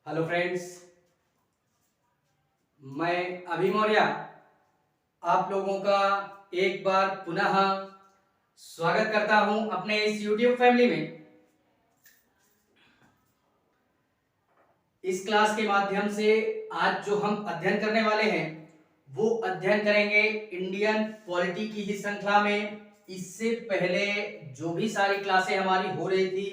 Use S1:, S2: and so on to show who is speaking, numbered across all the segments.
S1: Hello friends, मैं अभी मौर्य आप लोगों का एक बार पुनः स्वागत करता हूं अपने इस YouTube फैमिली में। इस क्लास के माध्यम से आज जो हम अध्ययन करने वाले हैं वो अध्ययन करेंगे इंडियन पॉलिटी की ही श्रृंखला में। इससे पहले जो भी सारी क्लासें हमारी हो रही थी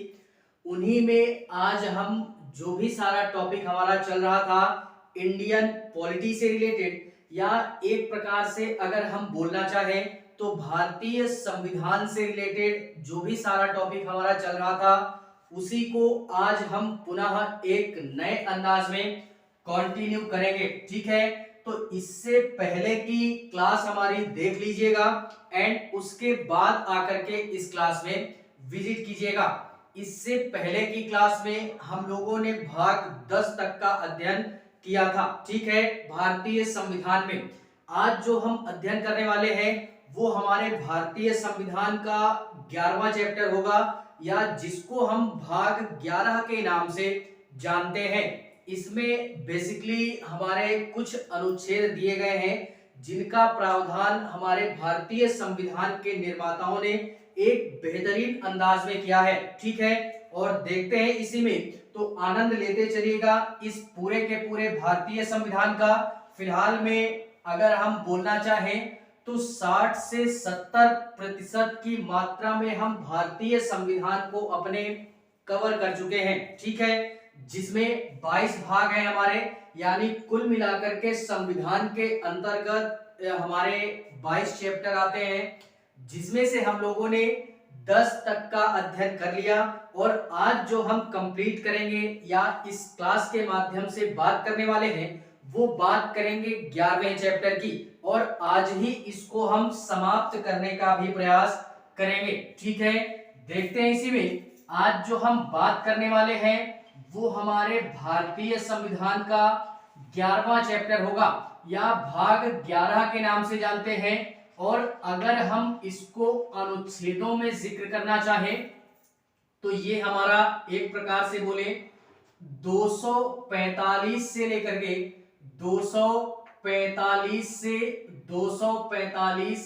S1: उन्हीं में आज हम जो भी सारा टॉपिक हमारा चल रहा था इंडियन पॉलिटी से रिलेटेड, या एक प्रकार से अगर हम बोलना चाहें तो भारतीय संविधान से रिलेटेड जो भी सारा टॉपिक हमारा चल रहा था उसी को आज हम पुनः एक नए अंदाज में कंटिन्यू करेंगे। ठीक है, तो इससे पहले की क्लास हमारी देख लीजिएगा एंड उसके बाद आकर के इस क्लास में विजिट कीजिएगा। इससे पहले की क्लास में हम लोगों ने भाग 10 तक का अध्ययन किया था। ठीक है, भारतीय संविधान में आज जो हम अध्ययन करने वाले हैं वो हमारे भारतीय संविधान का 11वां चैप्टर होगा, या जिसको हम भाग 11 के नाम से जानते हैं। इसमें बेसिकली हमारे कुछ अनुच्छेद दिए गए हैं जिनका प्रावधान हमारे भारतीय संविधान के निर्माताओं ने एक बेहतरीन अंदाज में किया है। ठीक है, और देखते हैं इसी में तो आनंद लेते चलिएगा इस पूरे के पूरे भारतीय संविधान का। फिलहाल में अगर हम बोलना चाहें तो 60 से 70% की मात्रा में हम भारतीय संविधान को अपने कवर कर चुके हैं। ठीक है, जिसमें 22 भाग हैं हमारे, यानी कुल मिलाकर के संविधान के अंतर्गत हमारे 22 चैप्टर आते हैं, जिसमें से हम लोगों ने 10 तक का अध्ययन कर लिया। और आज जो हम कंप्लीट करेंगे या इस क्लास के माध्यम से बात करने वाले हैं वो बात करेंगे 11वें चैप्टर की, और आज ही इसको हम समाप्त करने का भी प्रयास करेंगे। ठीक है, देखते हैं इसी में आज जो हम बात करने वाले हैं वो हमारे भारतीय संविधान का 11वां चैप्टर होगा, या भाग 11 के नाम से जानते हैं। और अगर हम इसको अनुच्छेदों में जिक्र करना चाहें तो ये हमारा एक प्रकार से बोले 245 से लेकर के 245 से 245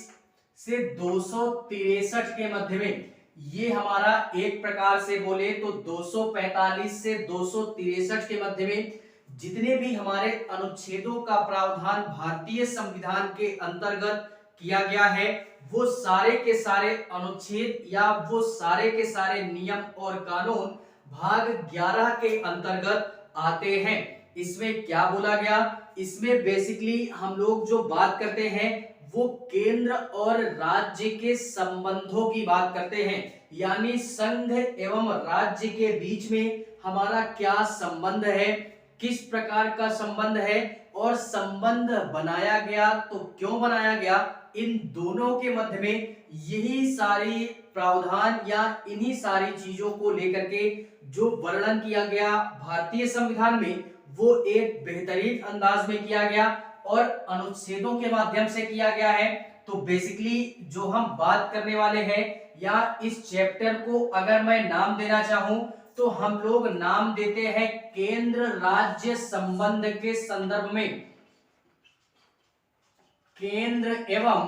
S1: से 263 के मध्य में, ये हमारा एक प्रकार से बोले तो 245 से 263 के मध्य में जितने भी हमारे अनुच्छेदों का प्रावधान भारतीय संविधान के अंतर्गत किया गया है वो सारे के सारे अनुच्छेद या वो सारे के सारे नियम और कानून भाग 11 के अंतर्गत आते हैं। इसमें क्या बोला गया, इसमें बेसिकली हम लोग जो बात करते हैं वो केंद्र और राज्य के संबंधों की बात करते हैं, यानी संघ एवं राज्य के बीच में हमारा क्या संबंध है, किस प्रकार का संबंध है, और संबंध बनाया गया तो क्यों बनाया गया, इन दोनों के मध्य में यही सारी प्रावधान या इन्हीं सारी चीजों को लेकर के जो वर्णन किया गया भारतीय संविधान में वो एक बेहतरीन अंदाज में किया गया और अनुच्छेदों के माध्यम से किया गया है। तो बेसिकली जो हम बात करने वाले हैं या इस चैप्टर को अगर मैं नाम देना चाहूं तो हम लोग नाम देते हैं केंद्र राज्य संबंध के संदर्भ में। केंद्र एवं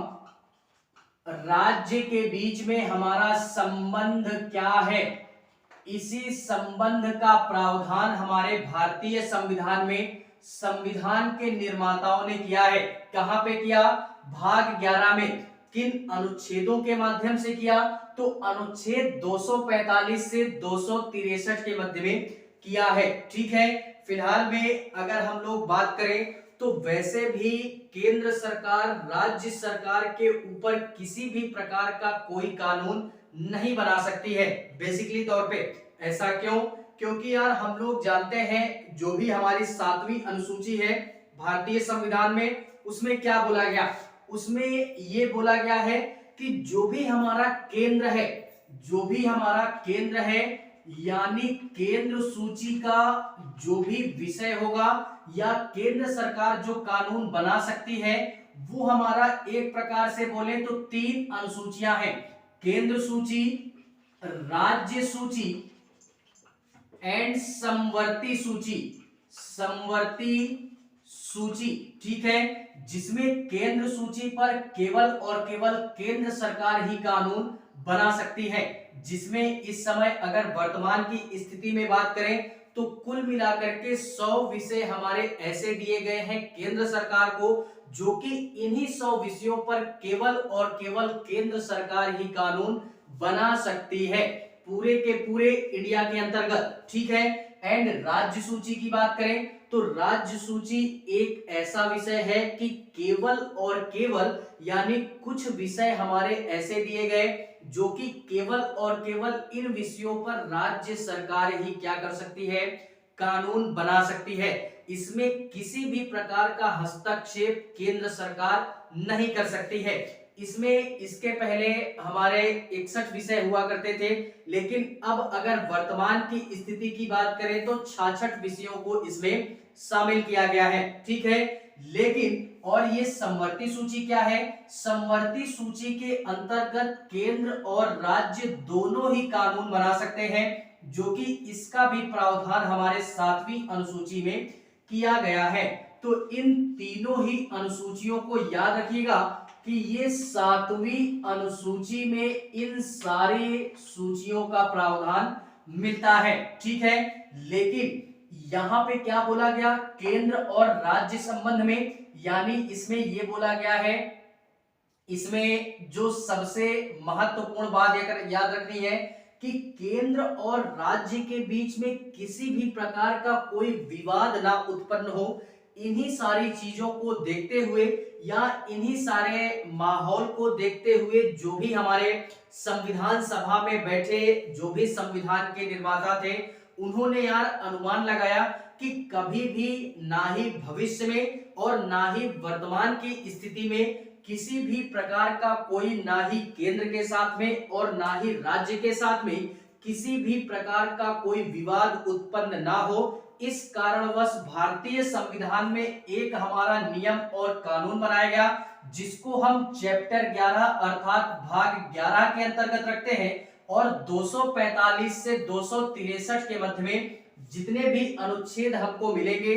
S1: राज्य के बीच में हमारा संबंध क्या है, इसी संबंध का प्रावधान हमारे भारतीय संविधान में संविधान के निर्माताओं ने किया है। कहां पे किया, भाग 11 में। किन अनुच्छेदों के माध्यम से किया, तो अनुच्छेद 245 से 263 के मध्य में किया है। ठीक है, फिलहाल में अगर हम लोग बात करें तो वैसे भी केंद्र सरकार राज्य सरकार के ऊपर किसी भी प्रकार का कोई कानून नहीं बना सकती है बेसिकली तौर पे। ऐसा क्यों, क्योंकि यार हम लोग जानते हैं जो भी हमारी 7वीं अनुसूची है भारतीय संविधान में उसमें क्या बोला गया, उसमें ये बोला गया है कि जो भी हमारा केंद्र है, जो भी हमारा केंद्र है यानी केंद्र सूची का जो भी विषय होगा या केंद्र सरकार जो कानून बना सकती है वो हमारा एक प्रकार से बोले तो 3 अनुसूचियां हैं, केंद्र सूची, राज्य सूची एंड समवर्ती सूची। समवर्ती सूची, ठीक है, जिसमें केंद्र सूची पर केवल और केवल केंद्र सरकार ही कानून बना सकती है, जिसमें इस समय अगर वर्तमान की स्थिति में बात करें तो कुल मिलाकर के 100 विषय हमारे ऐसे दिए गए हैं केंद्र सरकार को, जो कि इन्हीं 100 विषयों पर केवल और केवल केंद्र सरकार ही कानून बना सकती है पूरे के पूरे इंडिया के अंतर्गत, ठीक है। एंड राज्य सूची की बात करें तो राज्य सूची एक ऐसा विषय है कि केवल और केवल यानी कुछ विषय हमारे ऐसे दिए गए जो कि केवल और केवल इन विषयों पर राज्य सरकार ही क्या कर सकती है, कानून बना सकती है। इसमें किसी भी प्रकार का हस्तक्षेप केंद्र सरकार नहीं कर सकती है। इसमें इसके पहले हमारे 61 विषय हुआ करते थे, लेकिन अब अगर वर्तमान की स्थिति की बात करें तो 66 विषयों को इसमें शामिल किया गया है, ठीक है। लेकिन और ये समवर्ती सूची क्या है? समवर्ती सूची के अंतर्गत केंद्र और राज्य दोनों ही कानून बना सकते हैं, जो कि इसका भी प्रावधान हमारे 7वीं अनुसूची में किया गया है। तो इन तीनों ही अनुसूचियों को याद रखिएगा कि ये 7वीं अनुसूची में इन सारी सूचियों का प्रावधान मिलता है, ठीक है। लेकिन यहां पे क्या बोला गया केंद्र और राज्य संबंध में, यानी इसमें ये बोला गया है, इसमें जो सबसे महत्वपूर्ण बात याद रखनी है कि केंद्र और राज्य के बीच में किसी भी प्रकार का कोई विवाद ना उत्पन्न हो। इन्हीं सारी चीजों को देखते हुए या इन्हीं सारे माहौल को देखते हुए जो भी हमारे संविधान सभा में बैठे जो भी संविधान के निर्माता थे, उन्होंने यार अनुमान लगाया कि कभी भी ना ही भविष्य में और ना ही वर्तमान की स्थिति में किसी भी प्रकार का कोई ना ही केंद्र के साथ में और ना ही राज्य के साथ में किसी भी प्रकार का कोई विवाद उत्पन्न ना हो। इस कारणवश भारतीय संविधान में एक हमारा नियम और कानून बनाया गया, जिसको हम चैप्टर 11 अर्थात भाग 11 के अंतर्गत रखते हैं। और 245 से 263 के मध्य में जितने भी अनुच्छेद हमको मिलेंगे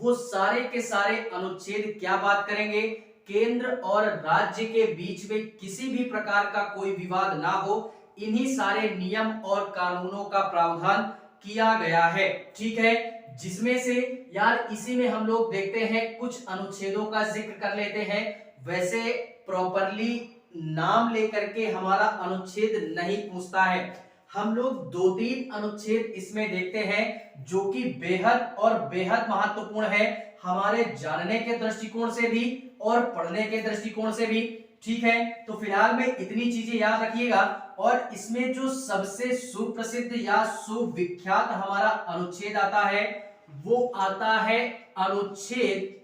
S1: वो सारे के सारे अनुच्छेद क्या बात करेंगे, केंद्र और राज्य के बीच में किसी भी प्रकार का कोई विवाद ना हो, इन्हीं सारे नियम और कानूनों का प्रावधान किया गया है, ठीक है। जिसमें से यार इसी में हम लोग देखते हैं कुछ अनुच्छेदों का जिक्र कर लेते हैं। वैसे प्रॉपरली नाम लेकर के हमारा अनुच्छेद नहीं पूछता है, हम लोग 2-3 अनुच्छेद इसमें देखते हैं जो कि बेहद और बेहद महत्वपूर्ण है हमारे जानने के दृष्टिकोण से भी और पढ़ने के दृष्टिकोण से भी, ठीक है। तो फिलहाल में इतनी चीजें याद रखिएगा। और इसमें जो सबसे सुप्रसिद्ध या सुविख्यात हमारा अनुच्छेद आता है वो आता है अनुच्छेद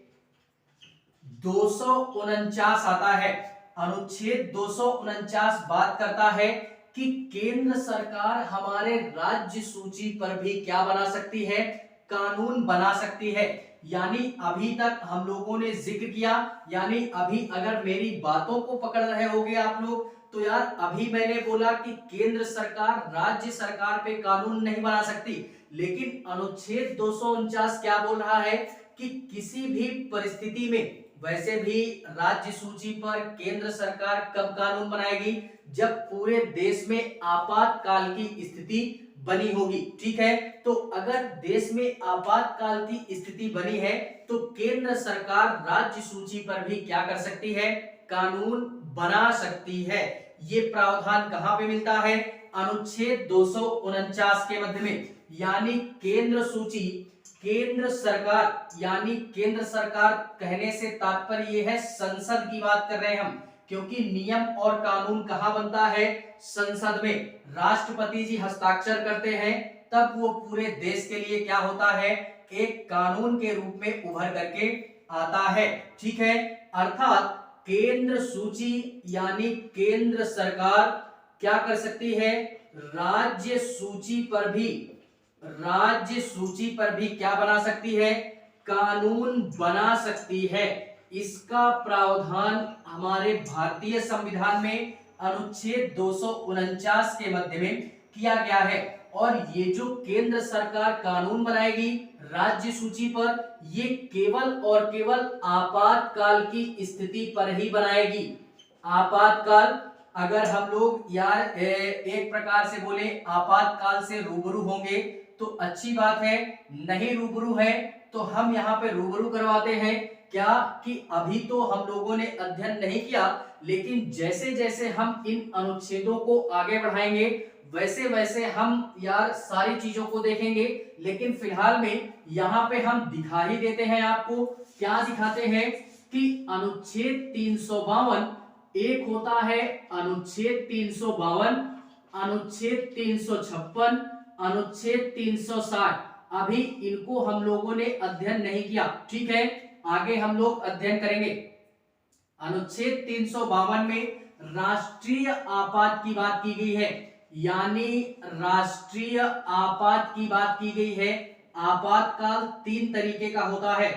S1: 249 आता है। अनुच्छेद 249 बात करता है कि केंद्र सरकार हमारे राज्य सूची पर भी क्या बना सकती है, कानून बना सकती है। यानी अभी तक हम लोगों ने जिक्र किया, यानी अभी अगर मेरी बातों को पकड़ रहे होगे आप लोग, तो यार अभी मैंने बोला कि केंद्र सरकार राज्य सरकार पे कानून नहीं बना सकती, लेकिन अनुच्छेद 249 क्या बोल रहा है कि किसी भी परिस्थिति में, वैसे भी राज्य सूची पर केंद्र सरकार कब कानून बनाएगी, जब पूरे देश में आपातकाल की स्थिति बनी होगी, ठीक है। तो अगर देश में आपातकाल की स्थिति बनी है तो केंद्र सरकार राज्य सूची पर भी क्या कर सकती है, कानून बना सकती है। ये प्रावधान कहां पे मिलता है, अनुच्छेद 249 के मध्य में। यानी केंद्र सूची, केंद्र सरकार, यानी केंद्र सरकार कहने से तात्पर्य ये है संसद की बात कर रहे हैं हम, क्योंकि नियम और कानून कहां बनता है, संसद में। राष्ट्रपति जी हस्ताक्षर करते हैं तब वो पूरे देश के लिए क्या होता है, एक कानून के रूप में उभर करके आता है, ठीक है। अर्थात केंद्र सूची यानी केंद्र सरकार क्या कर सकती है, राज्य सूची पर भी क्या बना सकती है, कानून बना सकती है। इसका प्रावधान हमारे भारतीय संविधान में अनुच्छेद 249 के मध्य में किया गया है। और ये जो केंद्र सरकार कानून बनाएगी राज्य सूची पर, ये केवल और केवल आपातकाल की स्थिति पर ही बनाएगी। आपातकाल, अगर हम लोग यार एक प्रकार से बोले आपातकाल से रूबरू होंगे तो अच्छी बात है, नहीं रूबरू है तो हम यहाँ पे रूबरू करवाते हैं। क्या कि अभी तो हम लोगों ने अध्ययन नहीं किया, लेकिन जैसे जैसे हम इन अनुच्छेदों को आगे बढ़ाएंगे वैसे वैसे हम यार सारी चीजों को देखेंगे। लेकिन फिलहाल में यहाँ पे हम दिखा ही देते हैं आपको। क्या दिखाते हैं कि अनुच्छेद 352, एक होता है अनुच्छेद 352, अनुच्छेद 356, अनुच्छेद 360। अभी इनको हम लोगों ने अध्ययन नहीं किया, ठीक है, आगे हम लोग अध्ययन करेंगे। अनुच्छेद 352 में राष्ट्रीय आपात की बात की गई है, यानी राष्ट्रीय आपात की बात की गई है। आपातकाल 3 तरीके का होता है।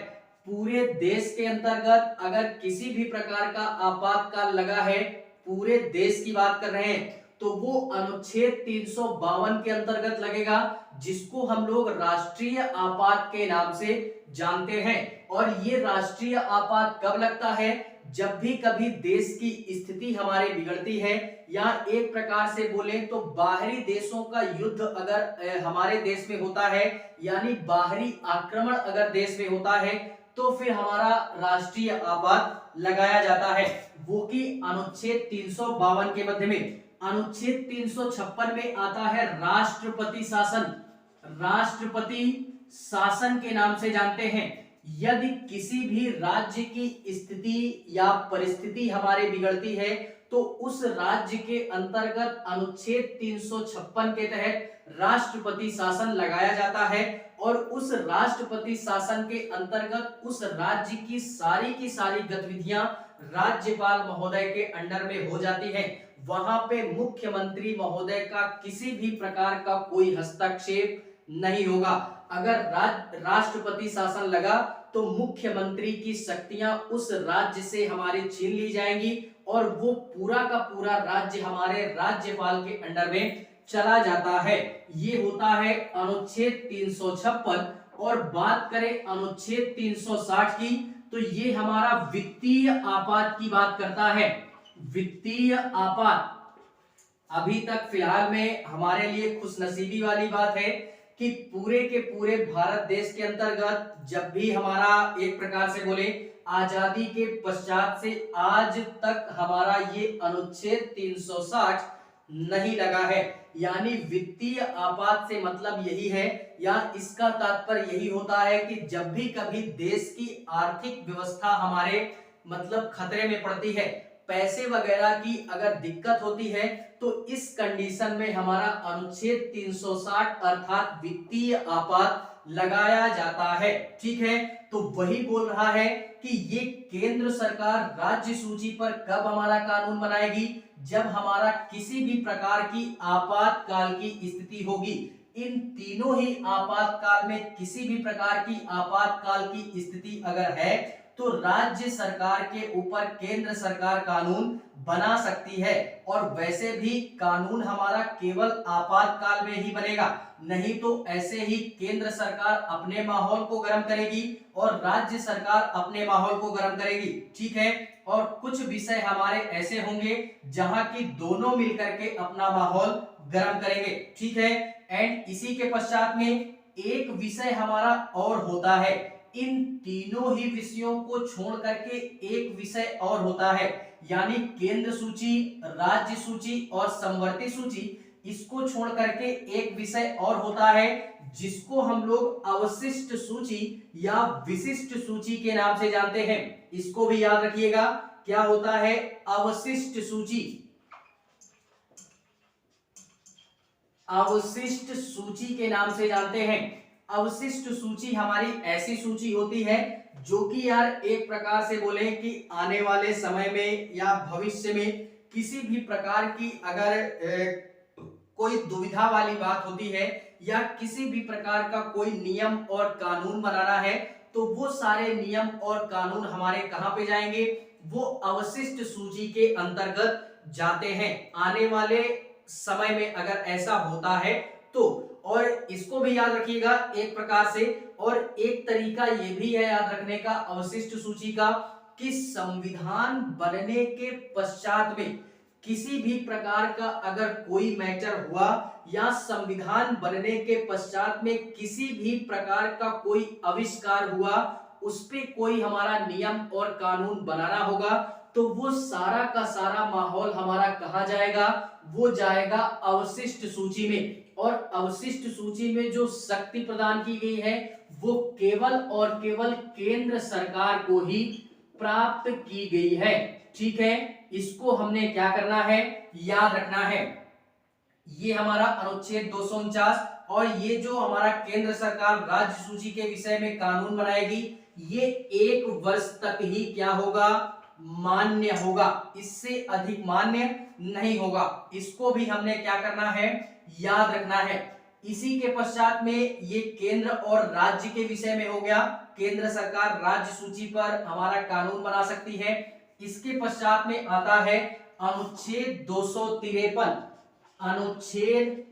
S1: पूरे देश के अंतर्गत अगर किसी भी प्रकार का आपातकाल लगा है, पूरे देश की बात कर रहे हैं, तो वो अनुच्छेद 352 के अंतर्गत लगेगा, जिसको हम लोग राष्ट्रीय आपात के नाम से जानते हैं। और ये राष्ट्रीय आपात कब लगता है? जब भी कभी देश की स्थिति हमारी बिगड़ती है, या एक प्रकार से बोले तो बाहरी देशों का युद्ध अगर हमारे देश में होता है, यानी बाहरी आक्रमण अगर देश में होता है, तो फिर हमारा राष्ट्रीय आपात लगाया जाता है, वो कि अनुच्छेद 352 के मध्य में। अनुच्छेद 356 में आता है राष्ट्रपति शासन। राष्ट्रपति शासन के नाम से जानते हैं। यदि किसी भी राज्य की स्थिति या परिस्थिति हमारे बिगड़ती है, तो उस राज्य के अंतर्गत अनुच्छेद 356 के तहत राष्ट्रपति शासन लगाया जाता है, और उस राष्ट्रपति शासन के अंतर्गत उस राज्य की सारी गतिविधियां राज्यपाल महोदय के अंडर में हो जाती है। वहां पे मुख्यमंत्री महोदय का किसी भी प्रकार का कोई हस्तक्षेप नहीं होगा। अगर राष्ट्रपति शासन लगा तो मुख्यमंत्री की शक्तियां उस राज्य से हमारे छीन ली जाएंगी, और वो पूरा का पूरा राज्य हमारे राज्यपाल के अंडर में चला जाता है। ये होता है अनुच्छेद 356। और बात करें अनुच्छेद 360 की, तो ये हमारा वित्तीय आपात की बात करता है। वित्तीय आपात अभी तक फिलहाल में हमारे लिए खुशनसीबी वाली बात है कि पूरे के पूरे भारत देश के अंतर्गत जब भी हमारा एक प्रकार से बोले आजादी के पश्चात से आज तक हमारा ये अनुच्छेद 360 नहीं लगा है। यानी वित्तीय आपात से मतलब यही है, या इसका तात्पर्य यही होता है कि जब भी कभी देश की आर्थिक व्यवस्था हमारे मतलब खतरे में पड़ती है, पैसे वगैरह की अगर दिक्कत होती है, तो इस कंडीशन में हमारा अनुच्छेद 360 अर्थात वित्तीय आपात लगाया जाता है। ठीक है, तो वही बोल रहा है कि ये केंद्र सरकार राज्य सूची पर कब हमारा कानून बनाएगी, जब हमारा किसी भी प्रकार की आपातकाल की स्थिति होगी। इन तीनों ही आपातकाल में किसी भी प्रकार की आपातकाल की स्थिति अगर है, तो राज्य सरकार के ऊपर केंद्र सरकार कानून बना सकती है। और वैसे भी कानून हमारा केवल आपातकाल में ही बनेगा, नहीं तो ऐसे ही केंद्र सरकार अपने माहौल को गर्म करेगी और राज्य सरकार अपने माहौल को गर्म करेगी। ठीक है, और कुछ विषय हमारे ऐसे होंगे जहां की दोनों मिलकर के अपना माहौल गर्म करेंगे। ठीक है, एंड इसी के पश्चात में एक विषय हमारा और होता है। इन तीनों ही विषयों को छोड़ करके एक विषय और होता है, यानी केंद्र सूची, राज्य सूची और समवर्ती सूची। इसको छोड़ करके एक विषय और होता है जिसको हम लोग अवशिष्ट सूची या विशिष्ट सूची के नाम से जानते हैं। इसको भी याद रखिएगा, क्या होता है अवशिष्ट सूची। अवशिष्ट सूची के नाम से जानते हैं। अवशिष्ट सूची हमारी ऐसी सूची होती है जो कि यार एक प्रकार से बोले कि आने वाले समय में या भविष्य में किसी भी प्रकार की अगर कोई दुविधा वाली बात होती है या किसी भी प्रकार का कोई नियम और कानून बनाना है, तो वो सारे नियम और कानून हमारे कहां पे जाएंगे, वो अवशिष्ट सूची के अंतर्गत जाते हैं। आने वाले समय में अगर ऐसा होता है तो और इसको भी याद रखिएगा एक प्रकार से, और एक तरीका ये भी है याद रखने का अवशिष्ट सूची का कि संविधान बनने के पश्चात में किसी भी प्रकार का अगर कोई मैटर हुआ या संविधान बनने के पश्चात में किसी भी प्रकार का कोई आविष्कार हुआ, उस पे कोई हमारा नियम और कानून बनाना होगा, तो वो सारा का सारा माहौल हमारा कहाँ जाएगा, वो जाएगा अवशिष्ट सूची में। और अवशिष्ट सूची में जो शक्ति प्रदान की गई है वो केवल और केवल केंद्र सरकार को ही प्राप्त की गई है। ठीक है, इसको हमने क्या करना है, याद रखना है। ये हमारा अनुच्छेद 249, और ये जो हमारा केंद्र सरकार राज्य सूची के विषय में कानून बनाएगी, ये 1 वर्ष तक ही क्या होगा, मान्य होगा, इससे अधिक मान्य नहीं होगा। इसको भी हमने क्या करना है, याद रखना है। इसी के पश्चात में ये केंद्र और राज्य के विषय में हो गया, केंद्र सरकार राज्य सूची पर हमारा कानून बना सकती है। इसके पश्चात में आता है अनुच्छेद 253। अनुच्छेद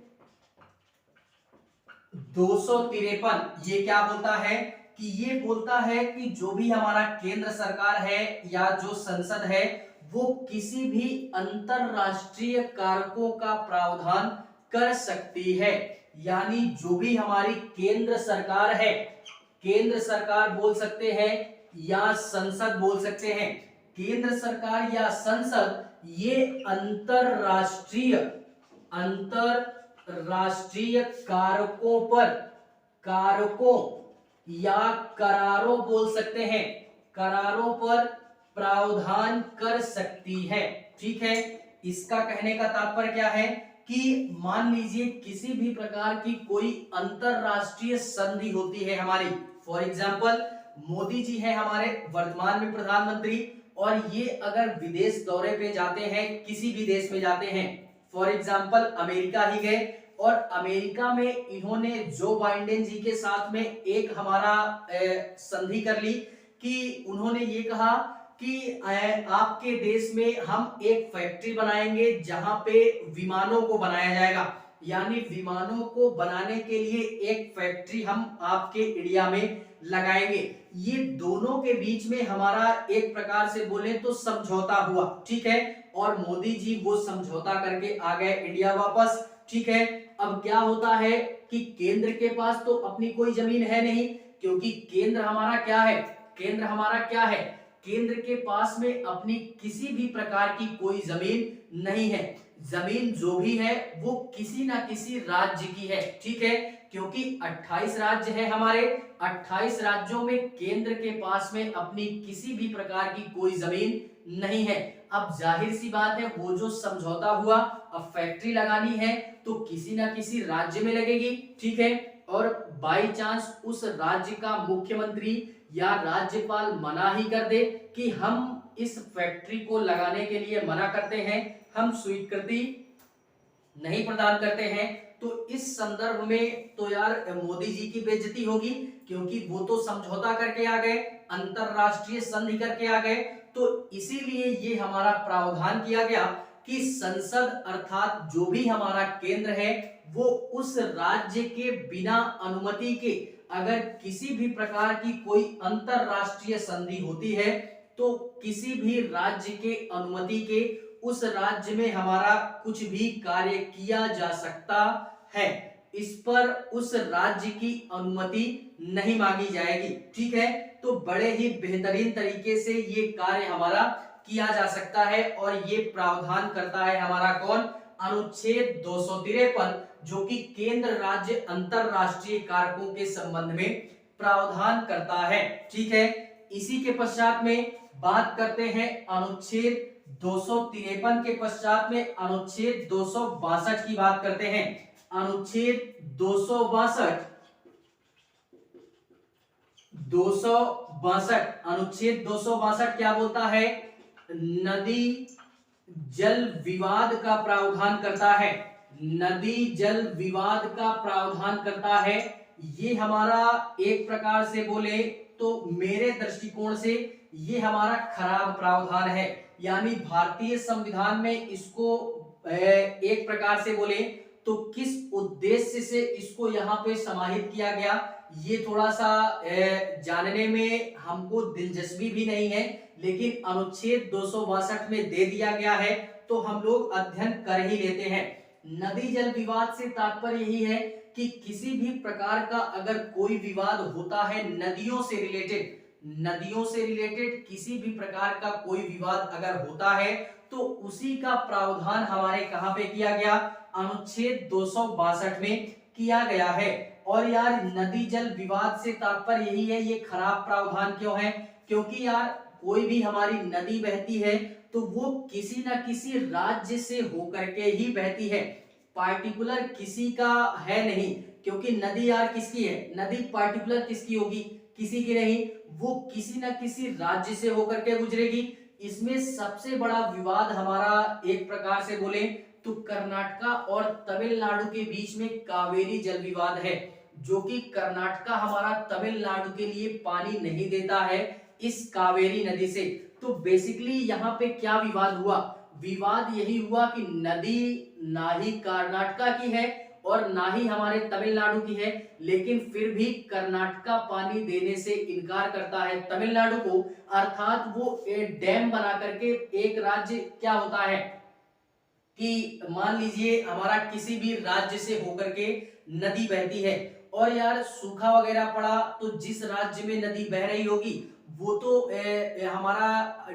S1: 253 ये क्या बोलता है कि ये बोलता है कि जो भी हमारा केंद्र सरकार है या जो संसद है वो किसी भी अंतरराष्ट्रीय कारकों का प्रावधान कर सकती है। यानी जो भी हमारी केंद्र सरकार है, केंद्र सरकार बोल सकते हैं या संसद बोल सकते हैं, केंद्र सरकार या संसद ये अंतरराष्ट्रीय कारकों या करारों बोल सकते हैं, करारों पर प्रावधान कर सकती है। ठीक है, इसका कहने का तात्पर्य क्या है कि मान लीजिए किसी भी प्रकार की कोई अंतरराष्ट्रीय संधि होती है हमारी, फॉर एग्जाम्पल मोदी जी है हमारे वर्तमान में प्रधानमंत्री, और ये अगर विदेश दौरे पे जाते हैं, किसी भी देश में जाते हैं, फॉर एग्जाम्पल अमेरिका ही गए, और अमेरिका में इन्होंने जो बाइडेन जी के साथ में एक हमारा संधि कर ली कि उन्होंने ये कहा कि आपके देश में हम एक फैक्ट्री बनाएंगे जहां पे विमानों को बनाया जाएगा, यानी विमानों को बनाने के लिए एक फैक्ट्री हम आपके इंडिया में लगाएंगे। ये दोनों के बीच में हमारा एक प्रकार से बोले तो समझौता हुआ। ठीक है, और मोदी जी वो समझौता करके आ गए इंडिया वापस। ठीक है, अब क्या होता है कि केंद्र के पास तो अपनी कोई जमीन है नहीं, क्योंकि केंद्र हमारा क्या है, केंद्र हमारा क्या है, केंद्र के पास में अपनी किसी भी प्रकार की कोई जमीन नहीं है। जमीन जो भी है वो किसी ना किसी राज्य की है। ठीक है, क्योंकि 28 राज्य है हमारे, 28 राज्यों में केंद्र के पास में अपनी किसी भी प्रकार की कोई जमीन नहीं है। अब जाहिर सी बात है वो जो समझौता हुआ, अब फैक्ट्री लगानी है तो किसी ना किसी राज्य में लगेगी। ठीक है, और बाई चांस उस राज्य का मुख्यमंत्री या राज्यपाल मना ही कर दे कि हम इस फैक्ट्री को लगाने के लिए मना करते हैं, हम स्वीकृति नहीं प्रदान करते हैं, तो इस संदर्भ में तो यार मोदी जी की बेइज्जती होगी, क्योंकि वो तो समझौता करके आ गए, अंतरराष्ट्रीय संधि करके आ गए। तो इसीलिए ये हमारा प्रावधान किया गया कि संसद अर्थात जो भी हमारा केंद्र है वो उस राज्य के बिना अनुमति के अगर किसी भी प्रकार की कोई अंतरराष्ट्रीय संधि होती है तो किसी भी राज्य के अनुमति के उस राज्य में हमारा कुछ भी कार्य किया जा सकता है, इस पर उस राज्य की अनुमति नहीं मांगी जाएगी। ठीक है, तो बड़े ही बेहतरीन तरीके से ये कार्य हमारा किया जा सकता है, और ये प्रावधान करता है हमारा कौन, अनुच्छेद 253, जो कि केंद्र राज्य अंतरराष्ट्रीय कारकों के संबंध में प्रावधान करता है। ठीक है, इसी के पश्चात में बात करते हैं अनुच्छेद 253 के पश्चात में अनुच्छेद 262 की बात करते हैं। अनुच्छेद 262 अनुच्छेद 262 क्या बोलता है, नदी जल विवाद का प्रावधान करता है, नदी जल विवाद का प्रावधान करता है। ये हमारा एक प्रकार से बोले तो मेरे दृष्टिकोण से ये हमारा खराब प्रावधान है, यानी भारतीय संविधान में इसको एक प्रकार से बोले तो किस उद्देश्य से इसको यहाँ पे समाहित किया गया, ये थोड़ा सा जानने में हमको दिलचस्पी भी नहीं है, लेकिन अनुच्छेद 262 में दे दिया गया है तो हम लोग अध्ययन कर ही लेते हैं। नदी जल विवाद से तात्पर्य यही है कि किसी भी प्रकार का अगर कोई विवाद होता है नदियों से रिलेटेड किसी भी प्रकार का कोई विवाद अगर होता है तो उसी का प्रावधान हमारे कहां पे किया गया, अनुच्छेद 262 में किया गया है। और यार नदी जल विवाद से तात्पर्य यही है, ये खराब प्रावधान क्यों है, क्योंकि यार कोई भी हमारी नदी बहती है तो वो किसी न किसी राज्य से होकर के ही बहती है, पार्टिकुलर किसी का है नहीं, क्योंकि नदी यार किसकी है, नदी पार्टिकुलर किसकी होगी, किसी की नहीं, वो किसी न किसी राज्य से होकर के गुजरेगी। इसमें सबसे बड़ा विवाद हमारा एक प्रकार से बोले तो कर्नाटका और तमिलनाडु के बीच में कावेरी जल विवाद है, जो कि कर्नाटका हमारा तमिलनाडु के लिए पानी नहीं देता है इस कावेरी नदी से। तो बेसिकली यहाँ पे क्या विवाद हुआ, विवाद यही हुआ कि नदी ना ही कर्नाटका की है और ना ही हमारे तमिलनाडु की है, लेकिन फिर भी कर्नाटका पानी देने से इनकार करता है तमिलनाडु को, अर्थात वो एक डैम बना करके एक राज्य क्या होता है कि मान लीजिए हमारा किसी भी राज्य से होकर के नदी बहती है और यार सूखा वगैरह पड़ा तो जिस राज्य में नदी बह रही होगी वो तो हमारा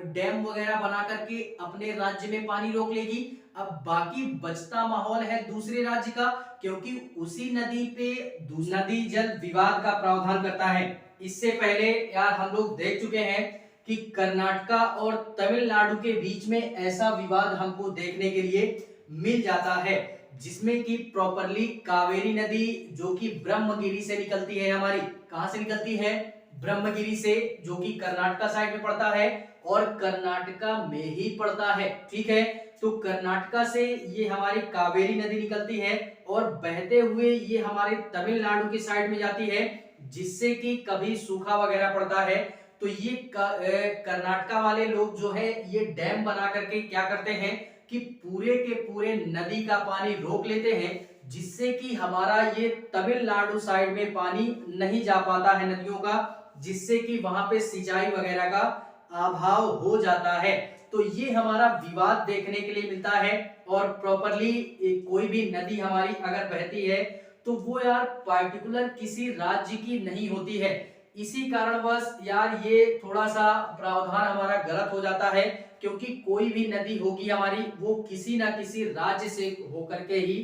S1: डैम वगैरह बना करके अपने राज्य में पानी रोक लेगी। अब बाकी बचता माहौल है दूसरे राज्य का, क्योंकि उसी नदी पे नदी जल विवाद का प्रावधान करता है। इससे पहले यार हम लोग देख चुके हैं कि कर्नाटका और तमिलनाडु के बीच में ऐसा विवाद हमको देखने के लिए मिल जाता है, जिसमें कि प्रॉपरली कावेरी नदी जो कि ब्रह्मगिरी से निकलती है, हमारी कहां से निकलती है, ब्रह्मगिरी से, जो कि कर्नाटका साइड में पड़ता है और कर्नाटका में ही पड़ता है। ठीक है, तो कर्नाटका से ये हमारी कावेरी नदी निकलती है और बहते हुए ये हमारे तमिलनाडु की साइड में जाती है, जिससे कि कभी सूखा वगैरह पड़ता है तो ये कर्नाटका वाले लोग जो है ये डैम बना करके क्या करते हैं कि पूरे के पूरे नदी का पानी रोक लेते हैं, जिससे कि हमारा ये तमिलनाडु साइड में पानी नहीं जा पाता है नदियों का, जिससे कि वहां पे सिंचाई वगैरह का अभाव हो जाता है। तो ये हमारा विवाद देखने के लिए मिलता है और प्रॉपरली कोई भी नदी हमारी अगर बहती है तो वो यार पार्टिकुलर किसी राज्य की नहीं होती है। इसी कारणवश यार ये थोड़ा सा प्रावधान हमारा गलत हो जाता है, क्योंकि कोई भी नदी होगी हमारी वो किसी ना किसी राज्य से होकर के ही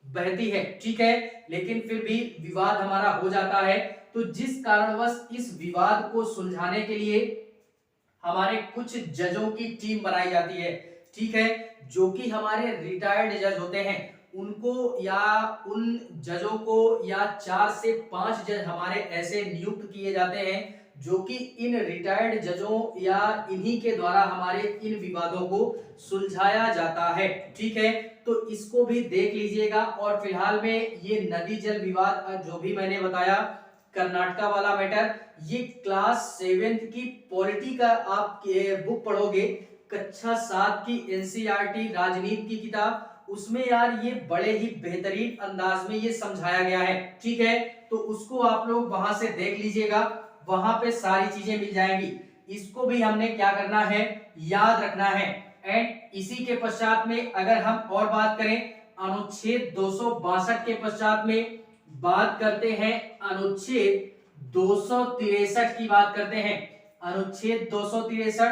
S1: बहती है। ठीक है, लेकिन फिर भी विवाद हमारा हो जाता है, तो जिस कारणवश इस विवाद को सुलझाने के लिए हमारे कुछ जजों की टीम बनाई जाती है। ठीक है, जो कि हमारे रिटायर्ड जज होते हैं, उनको या उन जजों को या 4 से 5 जज हमारे ऐसे नियुक्त किए जाते हैं जो कि इन रिटायर्ड जजों या इन्हीं के द्वारा हमारे इन विवादों को सुलझाया जाता है। ठीक है, तो इसको भी देख लीजिएगा। और फिलहाल में ये नदी जल विवाद जो भी मैंने बताया कर्नाटका वाला मैटर, ये क्लास 7th की पॉलिटी का आप बुक पढ़ोगे, कक्षा 7 की एनसीईआरटी राजनीति की किताब, उसमें यार ये बड़े ही बेहतरीन अंदाज में ये समझाया गया है। ठीक है, तो उसको आप लोग वहां से देख लीजिएगा, वहां पे सारी चीजें मिल जाएंगी। इसको भी हमने क्या करना है, याद रखना है। एंड इसी के पश्चात में अगर हम और बात करें अनुच्छेद 262 के पश्चात में बात करते हैं अनुच्छेद 263 की बात करते हैं। अनुच्छेद 263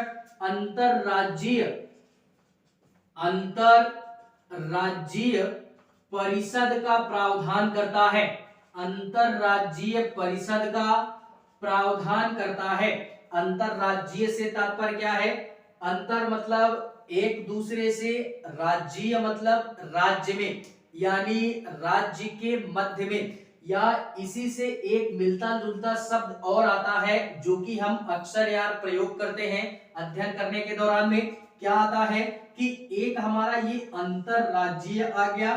S1: अंतरराज्यीय परिषद का प्रावधान करता है। अंतरराज्यीय परिषद का प्रावधान करता है। अंतरराज्यीय से तात्पर्य क्या है, अंतर मतलब एक दूसरे से, राज्यीय मतलब राज्य में, यानी राज्य के मध्य में, या इसी से एक मिलता जुलता शब्द और आता है जो कि हम अक्सर यार प्रयोग करते हैं अध्ययन करने के दौरान में। क्या आता है कि एक हमारा ये अंतरराज्यीय आ गया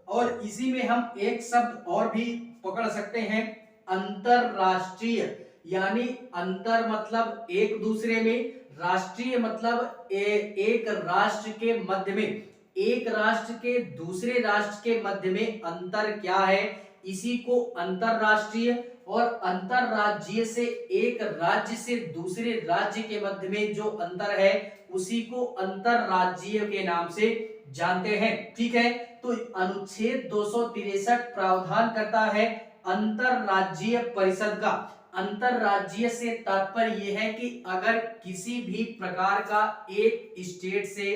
S1: और इसी में हम एक शब्द और भी पकड़ सकते हैं, अंतरराष्ट्रीय, यानी अंतर मतलब एक दूसरे में, राष्ट्रीय मतलब एक राष्ट्र के मध्य में। एक राष्ट्र के दूसरे राष्ट्र के मध्य में अंतर क्या है, इसी को अंतरराष्ट्रीय, और अंतरराज्यीय से एक राज्य से दूसरे राज्य के मध्य में जो अंतर है उसी को अंतरराज्यीय के नाम से जानते हैं। ठीक है, तो अनुच्छेद 263 प्रावधान करता है अंतरराज्यीय परिषद का। अंतरराज्यीय से तात्पर्य यह है कि अगर किसी भी प्रकार का एक स्टेट से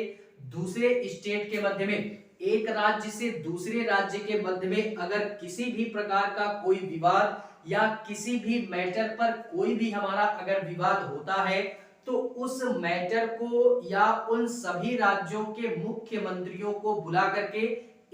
S1: दूसरे स्टेट के मध्य में, एक राज्य से दूसरे राज्य के मध्य में अगर किसी भी प्रकार का कोई विवाद या किसी भी मैटर पर कोई भी हमारा अगर विवाद होता है तो उस मैटर को या उन सभी राज्यों के मुख्यमंत्रियों को बुला करके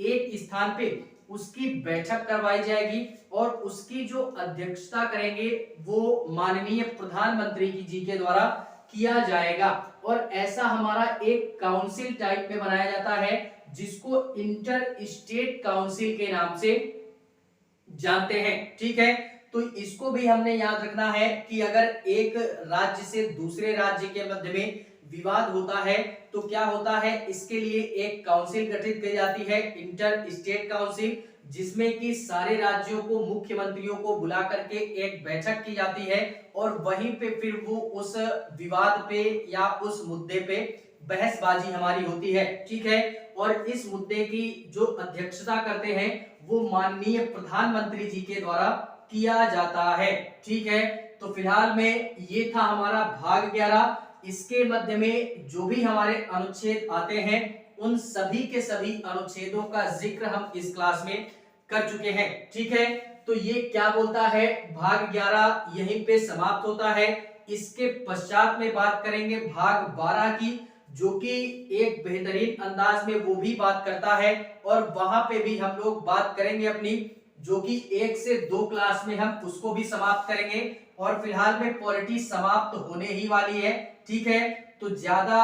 S1: एक स्थान पे उसकी बैठक करवाई जाएगी और उसकी जो अध्यक्षता करेंगे वो माननीय प्रधानमंत्री जी के द्वारा किया जाएगा। और ऐसा हमारा एक काउंसिल टाइप में बनाया जाता है जिसको इंटर स्टेट काउंसिल के नाम से जानते हैं। ठीक है, तो इसको भी हमने याद रखना है कि अगर एक राज्य से दूसरे राज्य के मध्य में विवाद होता है तो क्या होता है, इसके लिए एक काउंसिल गठित की जाती है, इंटर स्टेट काउंसिल, जिसमें कि सारे राज्यों को मुख्यमंत्रियों को बुला करके एक बैठक की जाती है और वहीं पे फिर वो उस विवाद पे या उस मुद्दे पे बहसबाजी हमारी होती है। ठीक है, और इस मुद्दे की जो अध्यक्षता करते हैं वो माननीय प्रधानमंत्री जी के द्वारा किया जाता है। ठीक है, तो फिलहाल में ये था हमारा भाग 11। इसके मध्य में जो भी हमारे अनुच्छेद आते हैं उन सभी के सभी अनुच्छेदों का जिक्र हम इस क्लास में कर चुके हैं। ठीक है, तो ये क्या बोलता है, भाग 11 यहीं पे समाप्त होता है। इसके पश्चात में बात करेंगे भाग 12 की, जो कि एक बेहतरीन अंदाज में वो भी बात करता है और वहां पे भी हम लोग बात करेंगे अपनी, जो कि 1 से 2 क्लास में हम उसको भी समाप्त करेंगे। और फिलहाल में पॉलिटी समाप्त होने ही वाली है। ठीक है, तो ज्यादा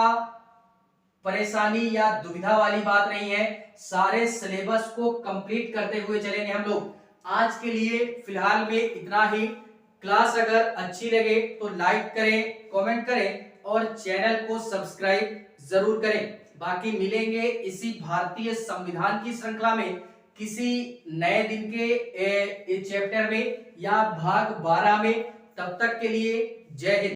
S1: परेशानी या दुविधा वाली बात नहीं है, सारे सिलेबस को कंप्लीट करते हुए चलेंगे हम लोग। आज के लिए फिलहाल में इतना ही। क्लास अगर अच्छी लगे तो लाइक करें, कमेंट करें और चैनल को सब्सक्राइब जरूर करें। बाकी मिलेंगे इसी भारतीय संविधान की श्रृंखला में किसी नए दिन के चैप्टर में या भाग 12 में। तब तक के लिए जय हिंद।